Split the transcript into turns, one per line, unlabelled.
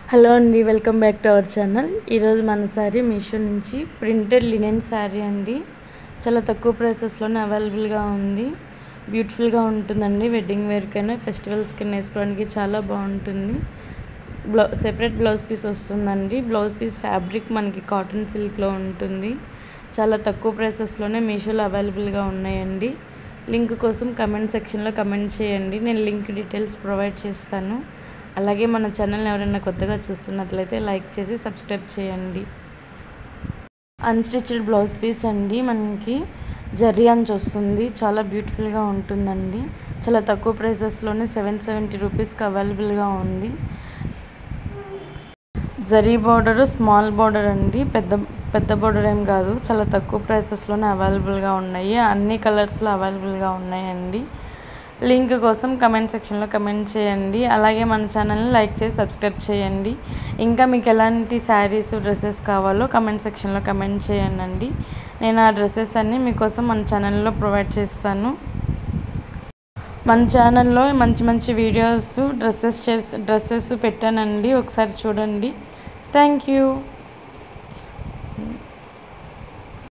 Hello అండి, welcome back to our channel. ఈరోజు మన శారీ మీషో నుంచి ప్రింటెడ్ లినెన్ శారీ అండి. చాలా తక్కువ ప్రైసెస్లోనే అవైలబుల్గా ఉంది. బ్యూటిఫుల్గా ఉంటుందండి. వెడ్డింగ్ వేర్కైనా ఫెస్టివల్స్కి వేసుకోవడానికి చాలా బాగుంటుంది. సెపరేట్ బ్లౌజ్ పీస్ వస్తుందండి. బ్లౌజ్ పీస్ ఫ్యాబ్రిక్ మనకి కాటన్ సిల్క్లో ఉంటుంది. చాలా తక్కువ ప్రైసెస్లోనే మీషోలో అవైలబుల్గా ఉన్నాయండి. లింక్ కోసం కమెంట్ సెక్షన్లో కమెంట్ చేయండి. నేను లింక్ డీటెయిల్స్ ప్రొవైడ్ చేస్తాను. అలాగే మన ఛానల్ని ఎవరైనా కొత్తగా చూస్తున్నట్లయితే లైక్ చేసి సబ్స్క్రైబ్ చేయండి. అన్స్టిచ్డ్ బ్లౌజ్ పీస్ అండి. మనకి జరీ అంచు వస్తుంది. చాలా బ్యూటిఫుల్గా ఉంటుందండి. చాలా తక్కువ ప్రైసెస్లోనే 770 రూపీస్కి అవైలబుల్గా ఉంది. జరీ బార్డరు స్మాల్ బార్డర్ అండి. పెద్ద బార్డర్ ఏం కాదు. చాలా తక్కువ ప్రైసెస్లోనే అవైలబుల్గా ఉన్నాయి. అన్ని కలర్స్లో అవైలబుల్గా ఉన్నాయండి. లింక్ కోసం కమెంట్ సెక్షన్లో కమెంట్ చేయండి. అలాగే మన ఛానల్ని లైక్ చేసి సబ్స్క్రైబ్ చేయండి. ఇంకా మీకు ఎలాంటి శారీస్ డ్రెస్సెస్ కావాలో కమెంట్ సెక్షన్లో కమెంట్ చేయండి. నేను ఆ డ్రెస్సెస్ అన్నీ మీకోసం మన ఛానల్లో ప్రొవైడ్ చేస్తాను. మన ఛానల్లో మంచి వీడియోస్ డ్రెస్సెస్ పెట్టానండి. ఒకసారి చూడండి. Thank you.